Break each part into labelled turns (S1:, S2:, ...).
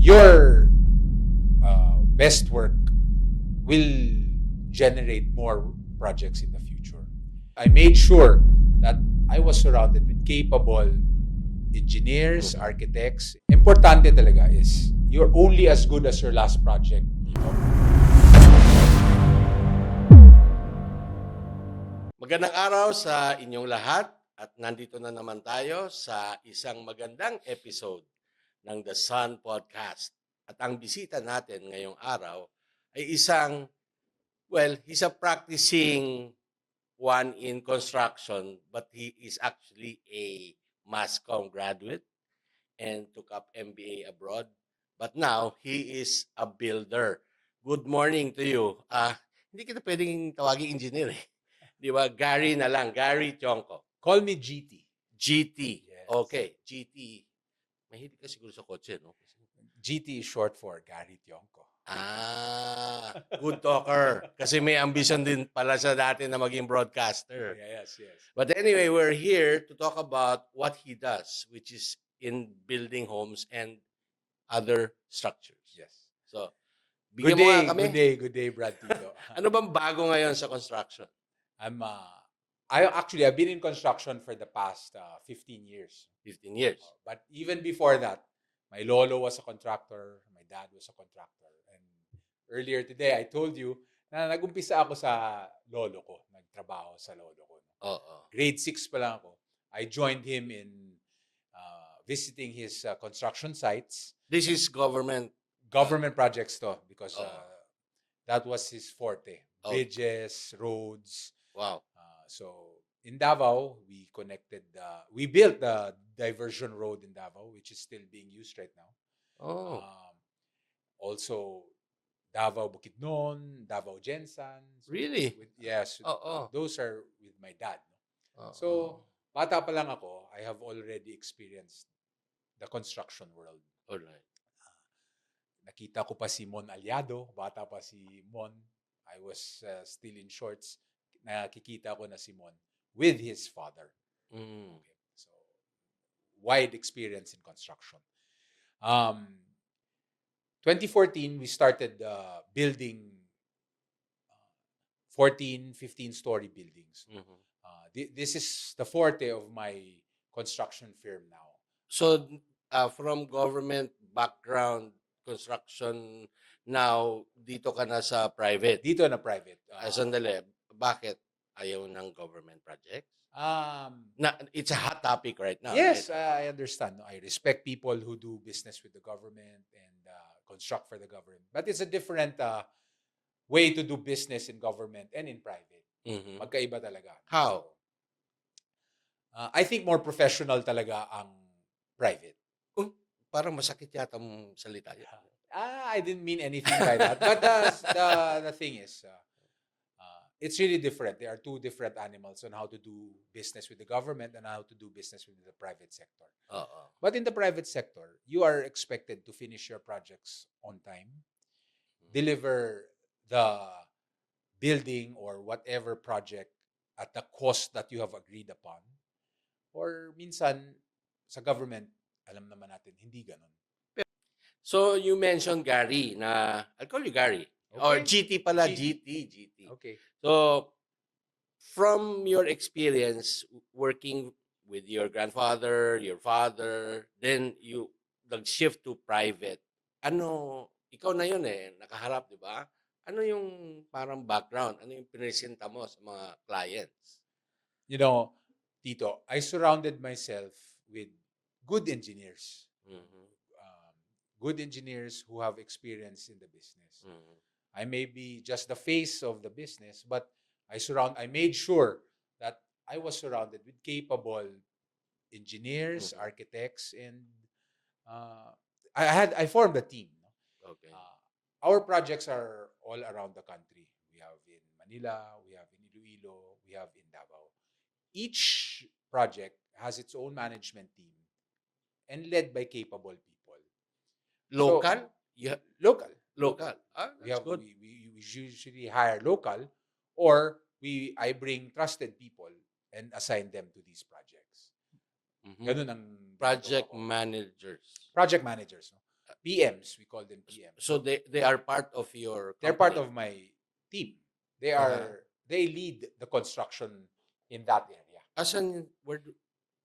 S1: your best work will generate more projects in the future. I made sure that I was surrounded with capable engineers, architects. Importante talaga is you're only as good as your last project.
S2: Magandang araw sa inyong lahat at nandito na naman tayo sa isang magandang episode ng The Sun Podcast. At ang bisita natin ngayong araw ay isang, he's a practicing one in construction, but he is actually a mass comm graduate and took up MBA abroad. But now, he is a builder. Good morning to you. Hindi kita pwedeng tawagin engineer eh. Di ba? Gari na lang. Gari Tiongco.
S1: Call me GT.
S2: GT.
S1: Yes.
S2: Okay. GT. Mahilig ka siguro sa kotse, no?
S1: GT is short for Gari Tiongco.
S2: Good talker. Kasi may ambition din pala sa dati na maging broadcaster.
S1: Yes.
S2: But anyway, we're here to talk about what he does, which is in building homes and other structures.
S1: Yes.
S2: So,
S1: Good
S2: bigyan mo nga
S1: day,
S2: kami.
S1: good day, Brad Tito.
S2: Ano bang bago ngayon sa construction?
S1: I've been in construction for the past 15 years.
S2: 15 years.
S1: But even before that, my lolo was a contractor, my dad was a contractor. And earlier today, I told you na nag-umpisa ako sa lolo ko, nagtrabaho sa lolo ko. Grade 6 pa lang ako. I joined him in visiting his construction sites.
S2: This is government
S1: Projects to, because that was his forte. Bridges, roads.
S2: Wow.
S1: So in Davao, we built the diversion road in Davao, which is still being used right now. Also, Davao Bukidnon, Davao Jensan.
S2: Really?
S1: Yes. Those are with my dad. So, bata pa lang ako, I have already experienced the construction world.
S2: All right.
S1: Nakita ko pa si Mon Aliado, bata pa si Mon. I was still in shorts. Nakikita ko na si Mon with his father. Okay. So, wide experience in construction. 2014, we started building 14, 15-story buildings. This is the forte of my construction firm now.
S2: So, from government background, construction, now, dito ka na sa private?
S1: Dito na private.
S2: Sandali, bakit ayaw ng government projects? It's a hot topic right now.
S1: Yes,
S2: right?
S1: I understand. I respect people who do business with the government and construct for the government. But it's a different way to do business in government and in private. Magkaiba talaga.
S2: How?
S1: I think more professional talaga ang private.
S2: Parang masakit yata mong salita.
S1: I didn't mean anything by that. But the thing is, it's really different. There are two different animals on how to do business with the government and how to do business with the private sector. But in the private sector, you are expected to finish your projects on time, deliver the building or whatever project at the cost that you have agreed upon. Or minsan, sa government, alam naman natin, hindi ganun.
S2: So, you mentioned Gary na, I'll call you Gary. Okay. Or GT pala, GT.
S1: Okay.
S2: So, from your experience working with your grandfather, your father, then you nag-shift to private. Ikaw na yun nakaharap, di ba? Ano yung parang background? Ano yung pinesenta mo sa mga clients?
S1: You know, Tito, I surrounded myself with good engineers. Good engineers who have experience in the business. I may be just the face of the business, but I made sure that I was surrounded with capable engineers, architects, and I formed a team.
S2: Okay.
S1: Our projects are all around the country. We have in Manila, we have in Iloilo, we have in Davao. Each project has its own management team and led by capable people.
S2: Local?
S1: Local.
S2: That's good.
S1: We usually hire local, or I bring trusted people and assign them to these projects. Ganun ang
S2: Project managers.
S1: Project managers. No? PMs, we call them PMs.
S2: So they are part of your company?
S1: They're part of my team. They
S2: Uh-huh.
S1: they lead the construction in that area.
S2: Asan,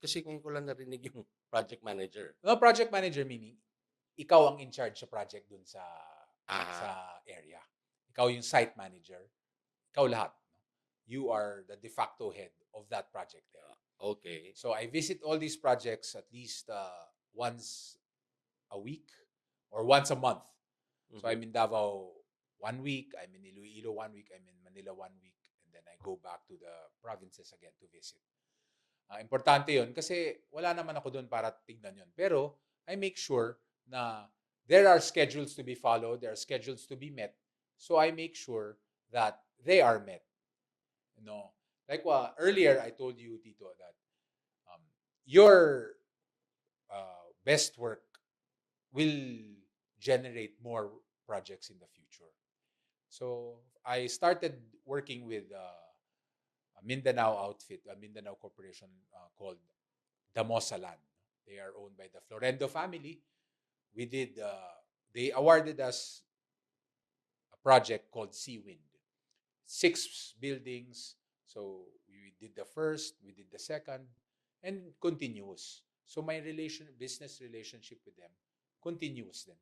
S2: kasi kung ko lang narinig yung project manager.
S1: No, project manager meaning, ikaw ang in charge sa project dun sa area. Ikaw yung site manager. Ikaw lahat. You are the de facto head of that project there.
S2: Okay.
S1: So I visit all these projects at least once a week or once a month. So I'm in Davao 1 week, I'm in Iloilo 1 week, I'm in Manila 1 week, and then I go back to the provinces again to visit. Importante yun kasi wala naman ako doon para tignan yun. Pero I make sure na there are schedules to be followed, there are schedules to be met. So I make sure that they are met. You know, like earlier I told you, Tito, that your best work will generate more projects in the future. So I started working with a Mindanao outfit, a Mindanao corporation called 𝗬𝗏. They are owned by the 𝗬𝗏𝗀𝗃 family. We did, they awarded us a project called Sea Wind. 6 buildings. So we did the first, we did the second, and continuous. So my business relationship with them continuous din.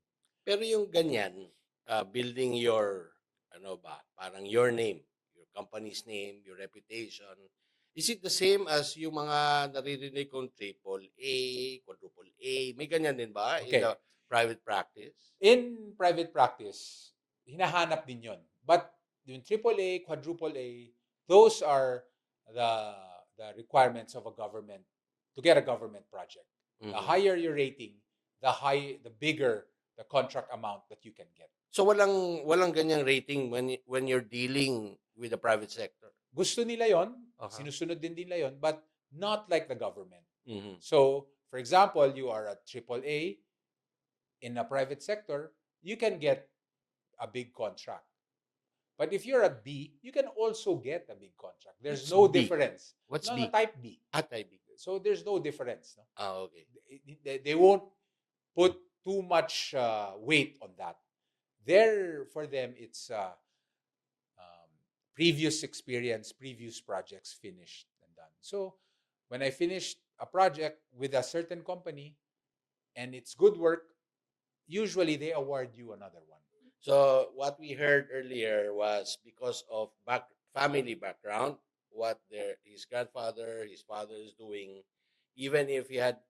S2: Pero yung ganyan, building your, parang your name, your company's name, your reputation, is it the same as yung mga naririnig kong AAA, 𝗧𝗏𝗶, may ganyan din ba in the private practice?
S1: In private practice, hinahanap din yon. But yung AAA, 𝗧𝗏𝗋, those are the requirements of a government to get a government project. The higher your rating, the bigger the contract amount that you can get.
S2: So walang ganyang rating when you're dealing with the private sector.
S1: Gusto nila yon, sinusunod din nila yon, but not like the government. So, for example, you are a AAA in a private sector, you can get a big contract. But if you're a B, you can also get a big contract. There's no difference.
S2: What's
S1: no,
S2: B?
S1: No, type B.
S2: Type B.
S1: So there's no difference. No?
S2: Okay.
S1: They won't put too much weight on that. For them, it's previous experience, previous projects finished and done. So when I finished a project with a certain company and it's good work, usually they award you another one.
S2: So what we heard earlier was because of family background, what his grandfather, his father is doing, even if he had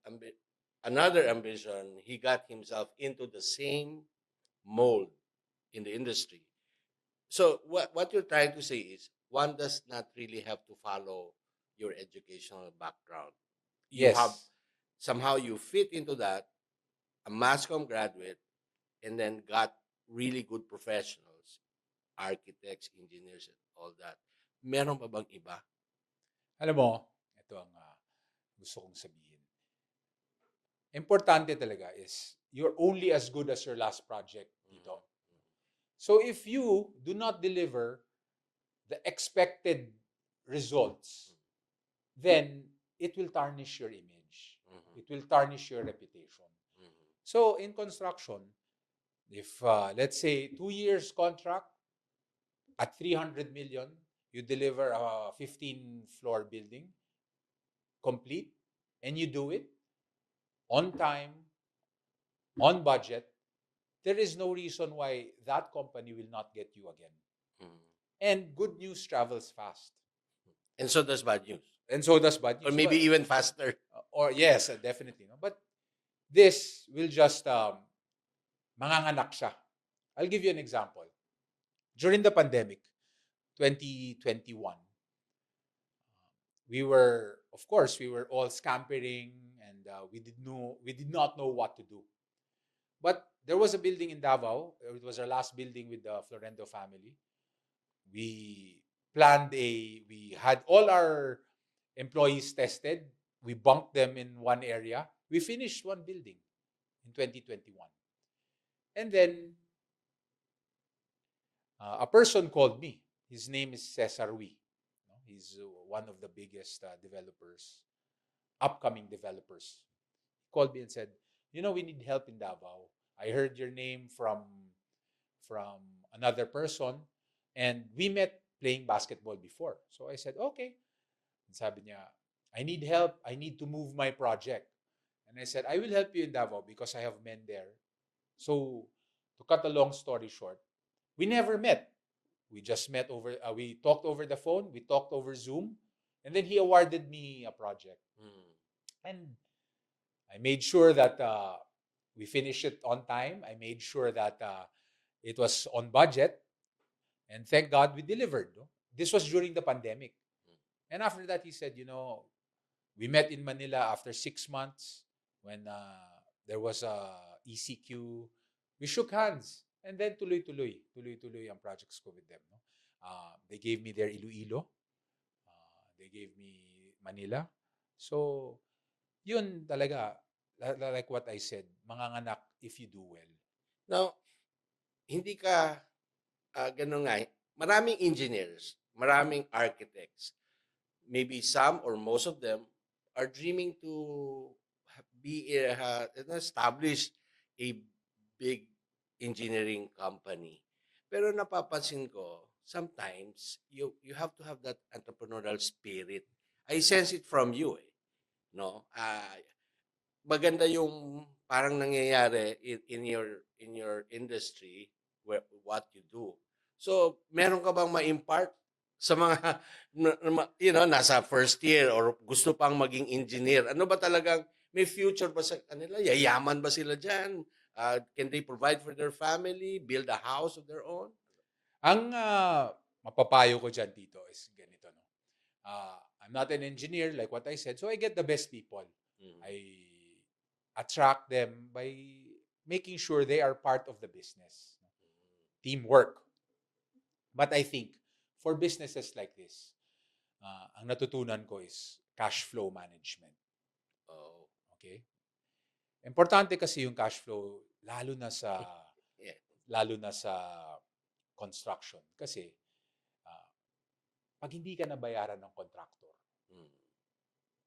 S2: another ambition, he got himself into the same mold in the industry. So what you're trying to say is one does not really have to follow your educational background. Somehow you fit into that, a mass comm graduate, and then got really good professionals, architects, engineers, and all that. Meron pa bang iba?
S1: Alam mo, ito ang gusto kong sabihin. Importante talaga is you're only as good as your last project dito. So if you do not deliver the expected results, then it will tarnish your image. It will tarnish your reputation. So in construction, if let's say 2 years contract at 300 million, you deliver a 15-floor building complete, and you do it on time, on budget, there is no reason why that company will not get you again. And good news travels fast.
S2: And so does bad news.
S1: And so does bad news.
S2: Or maybe even faster.
S1: Or yes, definitely. No? But this will just manganganak siya. I'll give you an example. During the pandemic, 2021, we were all scampering, and we did not know what to do. But there was a building in Davao. It was our last building with the 𝗬𝗏𝗀𝗃 family. We had all our employees tested. We bunked them in one area. We finished one building in 2021. And then a person called me. His name is 𝗧𝗶𝗃. He's one of the biggest developers, upcoming developers. He called me and said, we need help in Davao. I heard your name from another person, and we met playing basketball before. So I said, okay. And sabi niya, I need help. I need to move my project. And I said, I will help you in Davao because I have men there. So to cut a long story short, we never met. We just met we talked over the phone, we talked over Zoom, and then he awarded me a project. And I made sure that we finished it on time. I made sure that it was on budget. And thank God we delivered. No? This was during the pandemic. And after that, he said, we met in Manila after 6 months when there was a ECQ. We shook hands. And then tuloy-tuloy ang projects ko with them. No? They gave me their Iloilo. They gave me Manila. So, yun talaga, like what I said, manganganak if you do well.
S2: Now, hindi ka ganun nga. Maraming engineers, maraming architects. Maybe some or most of them are dreaming to establish a big engineering company. Pero napapansin ko, sometimes you have to have that entrepreneurial spirit. I sense it from you, no? Maganda yung parang nangyayari in your industry what you do. So, meron ka bang ma-impart sa mga nasa first year or gusto pang maging engineer? Ano ba talagang may future ba sa kanila? Yayaman ba sila diyan? Can they provide for their family, build a house of their own?
S1: Ang mapapayo ko dyan, Tito, is ganito. No? I'm not an engineer, like what I said, so I get the best people. I attract them by making sure they are part of the business. Teamwork. But I think, for businesses like this, ang natutunan ko is cash flow management. Okay? Importante kasi yung cash flow, lalo na sa construction. Kasi, pag hindi ka nabayaran ng contractor,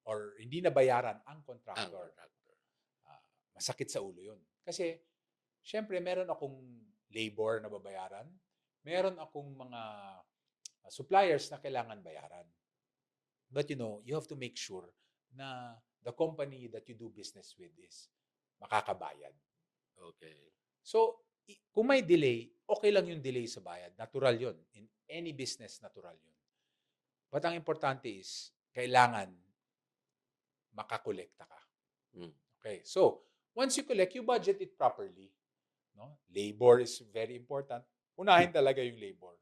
S1: or hindi nabayaran ang contractor, masakit sa ulo yun. Kasi, syempre, meron akong labor na babayaran, meron akong mga suppliers na kailangan bayaran. But you have to make sure na the company that you do business with is makakabayad.
S2: Okay.
S1: So, kung may delay, okay lang yung delay sa bayad. Natural yun. In any business, natural yun. But ang importante is, kailangan makakolekta ka. Okay. So, once you collect, you budget it properly. No? Labor is very important. Unahin talaga yung labor.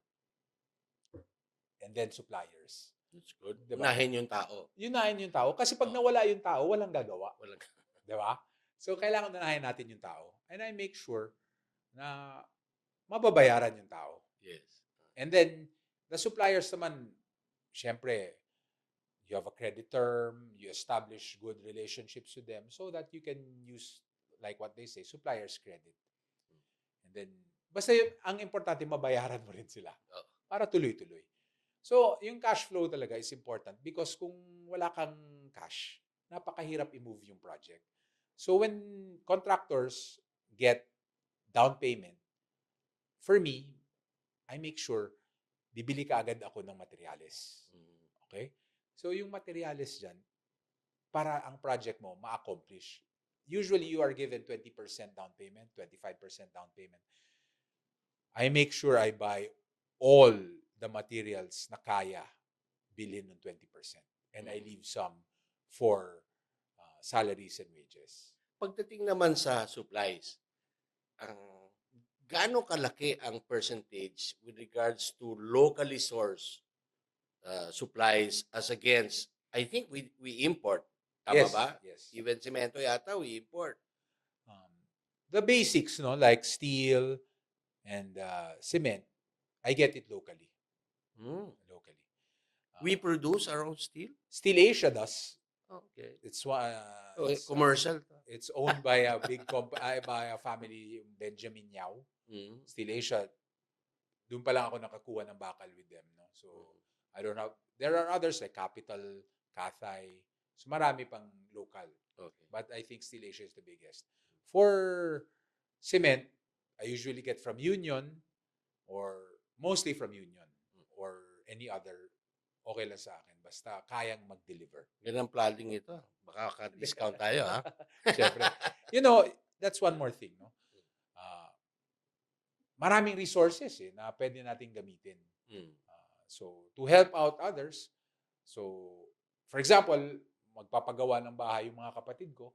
S1: And then suppliers.
S2: That's good.
S1: Diba?
S2: Unahin yung tao.
S1: Unahin yung tao. Kasi pag nawala yung tao, walang gagawa. Diba? So, kailangan unahin natin yung tao. And I make sure na mababayaran yung tao.
S2: Yes.
S1: And then, the suppliers naman, syempre, you have a credit term, you establish good relationships with them so that you can use, like what they say, supplier's credit. And then, basta ang importante, mabayaran mo rin sila para tuloy-tuloy. So, yung cash flow talaga is important because kung wala kang cash, napakahirap i-move yung project. So, when contractors get down payment, for me, I make sure bibili ka agad ako ng materyales. Okay? So, yung materyales dyan, para ang project mo ma-accomplish. Usually, you are given 20% down payment, 25% down payment. I make sure I buy all the materials na kaya bilhin ng 20%. And I leave some for salaries and wages.
S2: Pagdating naman sa supplies, gaano kalaki ang percentage with regards to locally sourced supplies as against, I think we import. Tama ba?
S1: Yes.
S2: Even semento yata, we import.
S1: The basics, like steel and cement, I get it locally. Locally.
S2: We produce our own steel?
S1: 𝗧𝗶𝚃 does.
S2: Okay.
S1: It's
S2: commercial.
S1: It's owned by a big by a family, Benjamin Yao. 𝗧𝗶𝚃, doon pa lang ako nakakuha ng bakal with them. No? So, I don't have, there are others like Capital, Cathay. So, marami pang local.
S2: Okay.
S1: But I think 𝗧𝗶𝚃 is the biggest. For Cement, I usually get from Union or mostly from Union or any other. Okay lang sa akin. Basta kayang mag-deliver.
S2: Ganang planning ito. Baka ka-discount tayo, ha?
S1: Siyempre. That's one more thing, no? Maraming resources na pwede nating gamitin. So, to help out others, so, for example, magpapagawa ng bahay yung mga kapatid ko,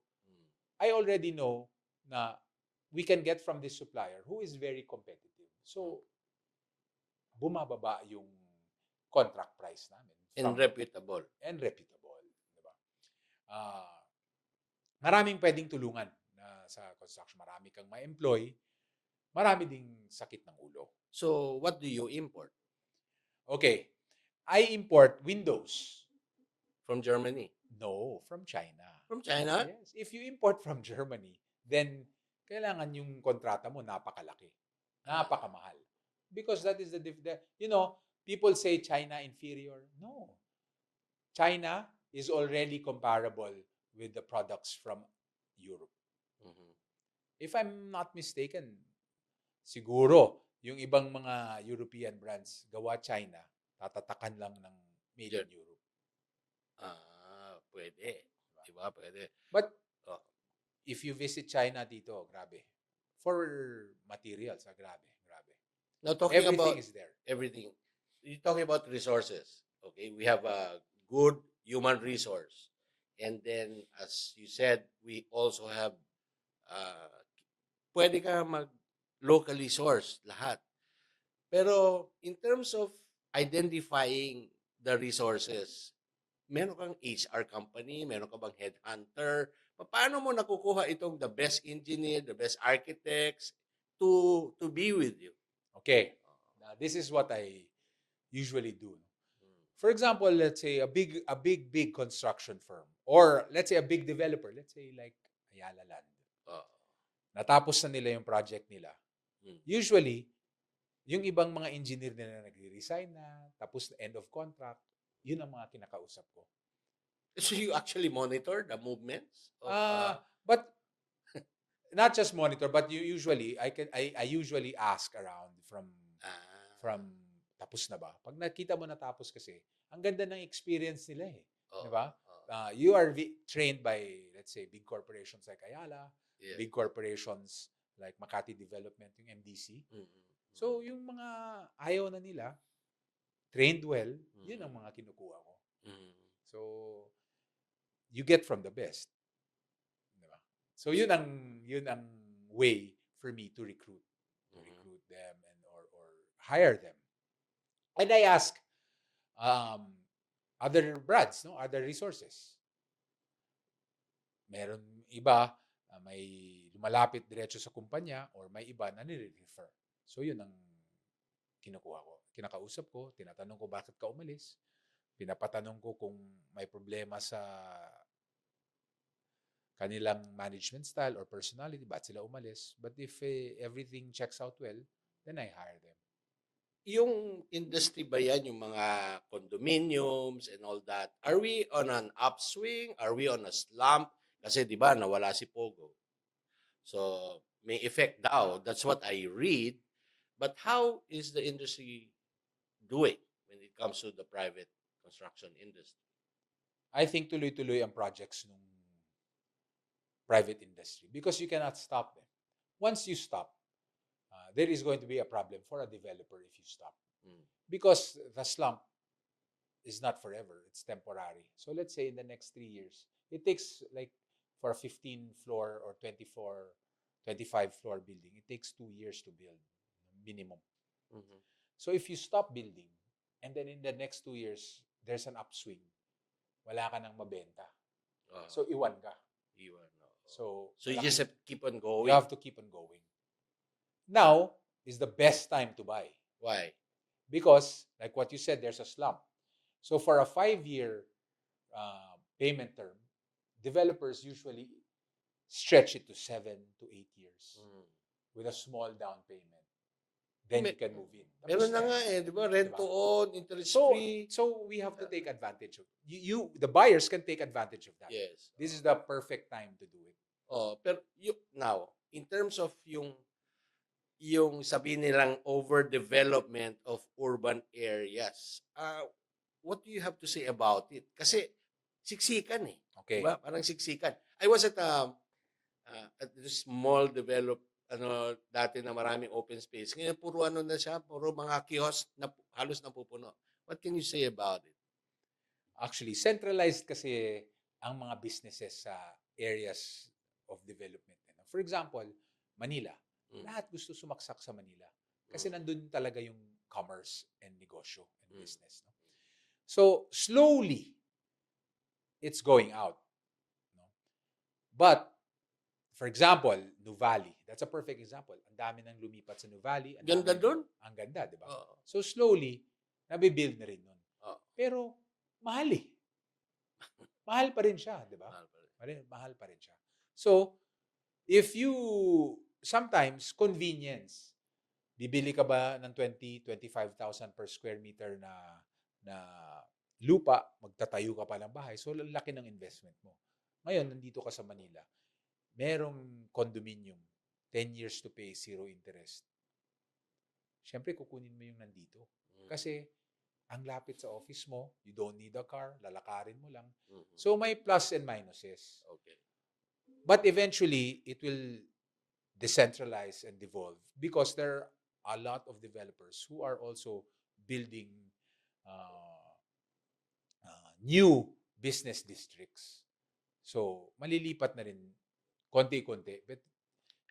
S1: I already know na we can get from this supplier who is very competitive. So, bumababa yung contract price namin.
S2: And reputable.
S1: And reputable. Diba? Maraming pwedeng tulungan na sa construction. Marami kang ma-employ. Marami ding sakit ng ulo.
S2: So, what do you import?
S1: Okay. I import windows.
S2: From Germany?
S1: No, from China.
S2: From China?
S1: Yes. If you import from Germany, then kailangan yung kontrata mo napakalaki. Napakamahal. Because that is people say China inferior. No. China is already comparable with the products from Europe. If I'm not mistaken, siguro yung ibang mga European brands gawa China, tatatakan lang ng made in Europe.
S2: Pwede. Diba? Pwede.
S1: But if you visit China dito, grabe. For materials, grabe.
S2: Now, talking
S1: Everything
S2: about
S1: is there.
S2: everything. You're talking about resources. Okay, we have a good human resource. And then, as you said, we also have, pwede ka mag-locally source lahat. Pero, in terms of identifying the resources, meron kang HR company, meron ka bang headhunter? Paano mo nakukuha itong the best engineer, the best architects to be with you?
S1: Okay. Now, this is what I usually do. For example, let's say a big construction firm, or let's say a big developer, let's say like Ayala Land. Natapos na nila yung project nila. Usually, yung ibang mga engineer nila nagre-resign na, tapos end of contract, yun ang mga kinakausap ko.
S2: So you actually monitor the movements?
S1: But not just monitor, but I usually ask around from tapos na ba? Pag nakita mo natapos kasi, ang ganda ng experience nila eh. Di ba? You are trained by, let's say, big corporations like Ayala, big corporations like Makati Development, yung MDC. So, yung mga ayaw na nila, trained well, yun ang mga kinukuha ko. So, you get from the best. Diba? So, yun ang way for me to recruit them or hire them. And I ask other brands, other resources. Meron iba may lumalapit diretso sa kumpanya or may iba na nire-refer. So, yun ang kinukuha ko. Kinakausap ko, tinatanong ko bakit ka umalis. Pinapatanong ko kung may problema sa kanilang management style or personality, ba't sila umalis. But if everything checks out well, then I hire them.
S2: Yung industry ba yan, yung mga condominiums and all that, are we on an upswing? Are we on a slump? Kasi di ba nawala si Pogo. So, may effect daw. That's what I read. But how is the industry doing when it comes to the private construction industry?
S1: I think tuloy-tuloy ang projects ng private industry because you cannot stop them. Once you stop, there is going to be a problem for a developer if you stop. Because the slump is not forever. It's temporary. So let's say in the next 3 years, it takes like for a 15-floor or 25-floor building, it takes 2 years to build, minimum. So if you stop building, and then in the next 2 years, there's an upswing, wala ka nang mabenta. So iwan ka. So
S2: you just have to keep on going?
S1: You have to keep on going. Now is the best time to buy.
S2: Why?
S1: Because, like what you said, there's a slump. So for a 5-year payment term, developers usually stretch it to 7 to 8 years with a small down payment. Then you can move in.
S2: Meron na nga di ba? Rent to own, interest free.
S1: So we have to take advantage of the buyers can take advantage of that.
S2: Yes.
S1: This is the perfect time to do it.
S2: Pero now, in terms of yung sabihin nilang overdevelopment of urban areas, what do you have to say about it? Kasi siksikan eh.
S1: Okay.
S2: Diba? Parang siksikan. I was at this small dati na maraming open space. Ngayon, puro ano na siya, puro mga kiosk na halos napupuno. What can you say about it?
S1: Actually, centralized kasi ang mga businesses sa areas of development. For example, Manila. Lahat gusto sumaksak sa Manila. Kasi nandun talaga yung commerce and negosyo and business. No? So, slowly, it's going out. No? But, for example, 𝗬𝗏𝗏𝗏, that's a perfect example. Ang dami nang lumipat sa 𝗬𝗏𝗏𝗏.
S2: Ganda dun?
S1: Ang ganda, di ba? So, slowly, nabibuild na rin nun. Pero, mahal eh. Mahal pa rin siya, di ba? Mahal pa rin siya. So, if you, sometimes, convenience, bibili ka ba ng 25,000 per square meter na lupa, magtatayo ka pa ng bahay, so laki ng investment mo. Ngayon, nandito ka sa Manila, merong condominium, 10 years to pay, 0 interest. Siyempre, kukunin mo yung nandito. Kasi, ang lapit sa office mo, you don't need a car, lalakarin mo lang. So, may plus and minuses.
S2: Okay.
S1: But eventually, it will decentralize and devolve because there are a lot of developers who are also building new business districts. So, malilipat na rin konti-konti. But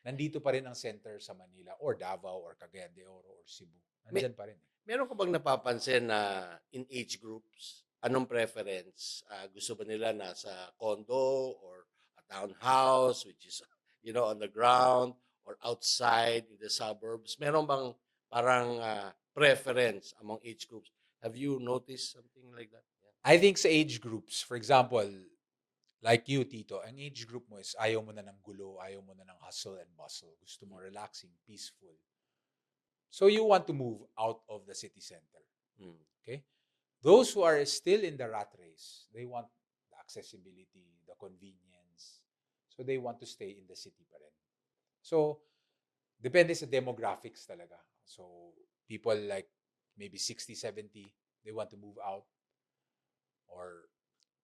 S1: nandito pa rin ang center sa Manila or Davao or Cagayan de Oro or Cebu. Nandyan pa rin.
S2: Meron ka bang napapansin na in age groups, anong preference? Gusto ba nila nasa condo or a townhouse, which is, on the ground or outside in the suburbs? Meron bang parang preference among age groups? Have you noticed something like that? Yeah.
S1: I think sa age groups, for example, like you, Tito, ang age group mo is ayaw mo na ng gulo, ayaw mo na ng hustle and bustle. Gusto mo relaxing, peaceful. So you want to move out of the city center. Okay? Those who are still in the rat race, they want the accessibility, the convenience. So they want to stay in the city pa rin. So, depende sa demographics talaga. So, people like maybe 60, 70, they want to move out. Or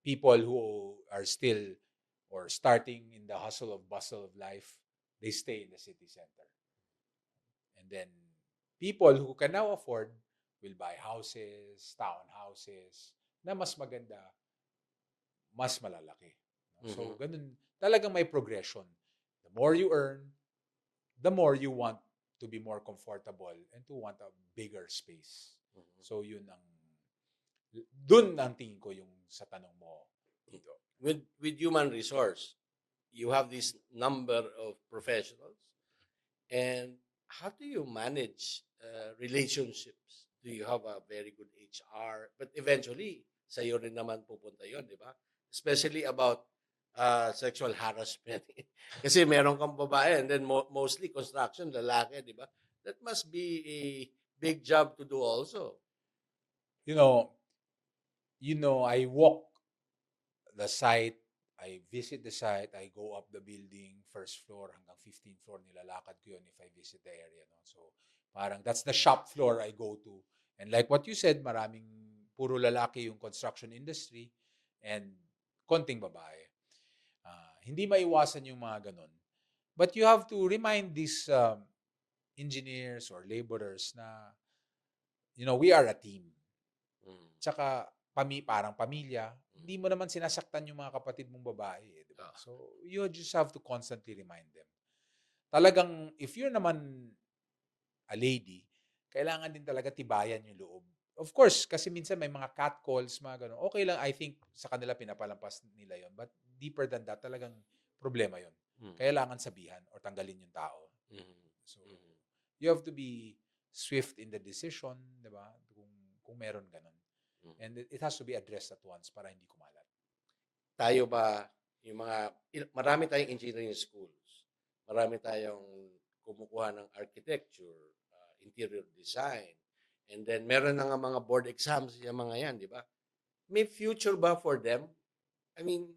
S1: people who are still or starting in the hustle of bustle of life, they stay in the city center. And then, people who can now afford will buy houses, townhouses, na mas maganda, mas malalaki. So, ganun. Talagang may progression. The more you earn, the more you want to be more comfortable and to want a bigger space. So, yun ang, dun ang tingin ko yung sa tanong mo dito.
S2: With human resource, you have this number of professionals, and how do you manage relationships? Do you have a very good HR? But eventually, sa'yo rin naman pupunta yun, di ba? Especially about sexual harassment. Kasi meron kang babae and then mostly construction, lalaki, di ba? That must be a big job to do also.
S1: You know, I walk the site, I visit the site, I go up the building, first floor hanggang 15th floor, nilalakad ko yun if I visit the area. No? So, parang that's the shop floor I go to. And like what you said, maraming puro lalaki yung construction industry and konting babae. Hindi maiwasan yung mga ganun. But you have to remind these engineers or laborers na, we are a team. Tsaka, parang pamilya, hindi mo naman sinasaktan yung mga kapatid mong babae. Eh, diba? So, you just have to constantly remind them. Talagang, if you're naman a lady, kailangan din talaga tibayan yung loob. Of course, kasi minsan may mga catcalls, mga gano'n. Okay lang, I think, sa kanila pinapalampas nila yon. But deeper than that, talagang problema yon. Kailangan sabihan or tanggalin yung tao. So, you have to be swift in the decision, di ba? Kung meron ganun. And it has to be addressed at once para hindi kumalat.
S2: Tayo ba, marami tayong engineering schools, marami tayong kumukuha ng architecture, interior design, and then meron na nga mga board exams yung mga yan, di ba? May future ba for them? I mean,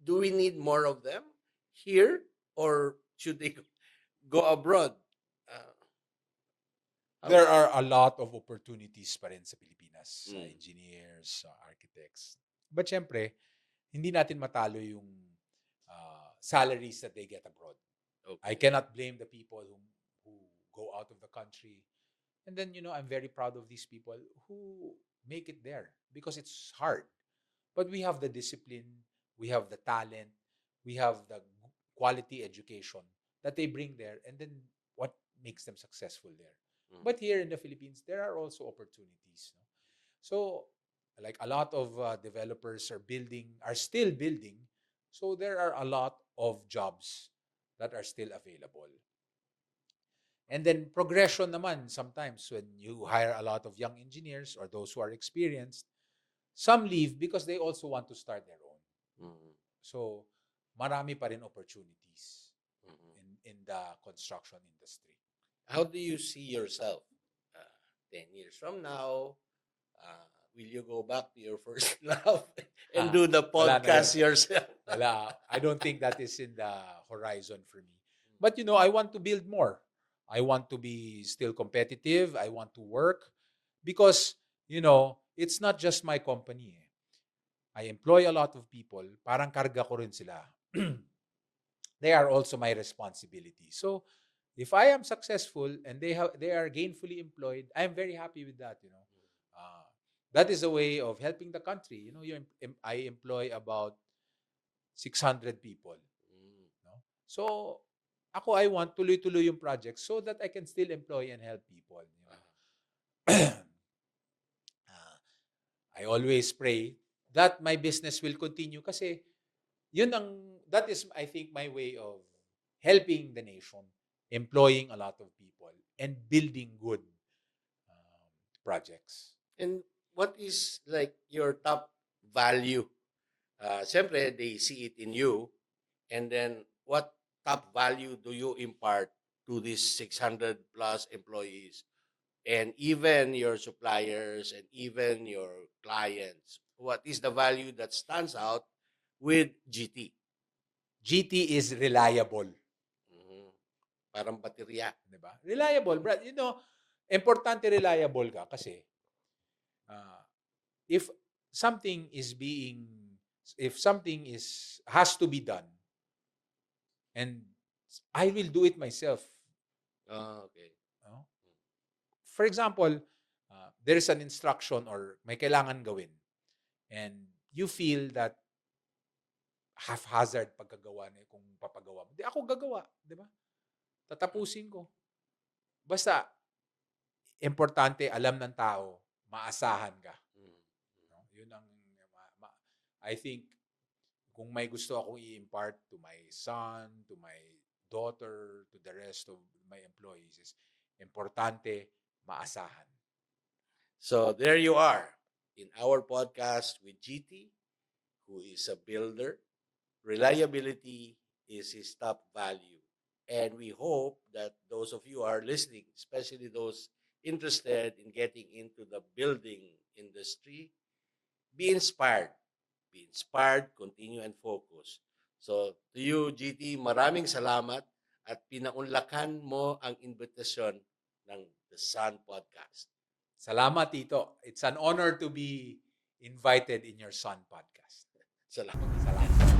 S2: do we need more of them here or should they go abroad?
S1: There are a lot of opportunities pa rin sa Pilipinas, sa
S2: Mm.
S1: engineers, sa architects. But syempre, hindi natin matalo yung salaries that they get abroad. I
S2: Okay.
S1: cannot blame the people who go out of the country. And then, I'm very proud of these people who make it there because it's hard. But we have the discipline, we have the talent, we have the quality education that they bring there, and then what makes them successful there.
S2: Mm.
S1: But here in the Philippines, there are also opportunities. No? So, like a lot of developers are still building. So there are a lot of jobs that are still available. And then progression naman, sometimes when you hire a lot of young engineers or those who are experienced, some leave because they also want to start their own.
S2: Mm.
S1: So, marami pa rin opportunities
S2: Mm.
S1: in the construction industry.
S2: How do you see yourself 10 years from now? Will you go back to your first love and do the
S1: Wala na
S2: podcast
S1: yun.
S2: yourself?
S1: Wala. I don't think that is in the horizon for me. But, I want to build more. I want to be still competitive. I want to work because, it's not just my company. I employ a lot of people. Parang karga ko rin sila. They are also my responsibility. So, if I am successful and they are gainfully employed, I am very happy with that. That is a way of helping the country. I employ about 600 people.
S2: Mm.
S1: No? So, I want tuloy-tuloy yung project so that I can still employ and help people. I always pray that my business will continue kasi that is, I think, my way of helping the nation, employing a lot of people, and building good projects.
S2: And what is like your top value? Siyempre, they see it in you. And then, what top value do you impart to these 600 plus employees and even your suppliers and even your clients? What is the value that stands out with GT?
S1: GT is reliable.
S2: Mhm. Parang baterya.
S1: Diba? Reliable, Brad. Importante reliable ka kasi if something has to be done, and I will do it myself.
S2: Okay.
S1: No? For example, there is an instruction or may kailangan gawin, and you feel that haphazard pagkagawa na kung papagawa mo. Di ako gagawa, di ba? Tatapusin ko. Basta, importante, alam ng tao, maasahan ka. No? Yun ang, I think, kung may gusto akong i-impart to my son, to my daughter, to the rest of my employees, is importante, maasahan.
S2: So, there you are in our podcast with GT, who is a builder. Reliability is his top value. And we hope that those of you who are listening, especially those interested in getting into the building industry, be inspired. Be inspired, continue, and focus. So, to you, GT, maraming salamat at pinaunlakan mo ang invitasyon ng The Sun Podcast.
S1: Salamat, Tito. It's an honor to be invited in your Sun podcast.
S2: Salamat.
S1: Salamat.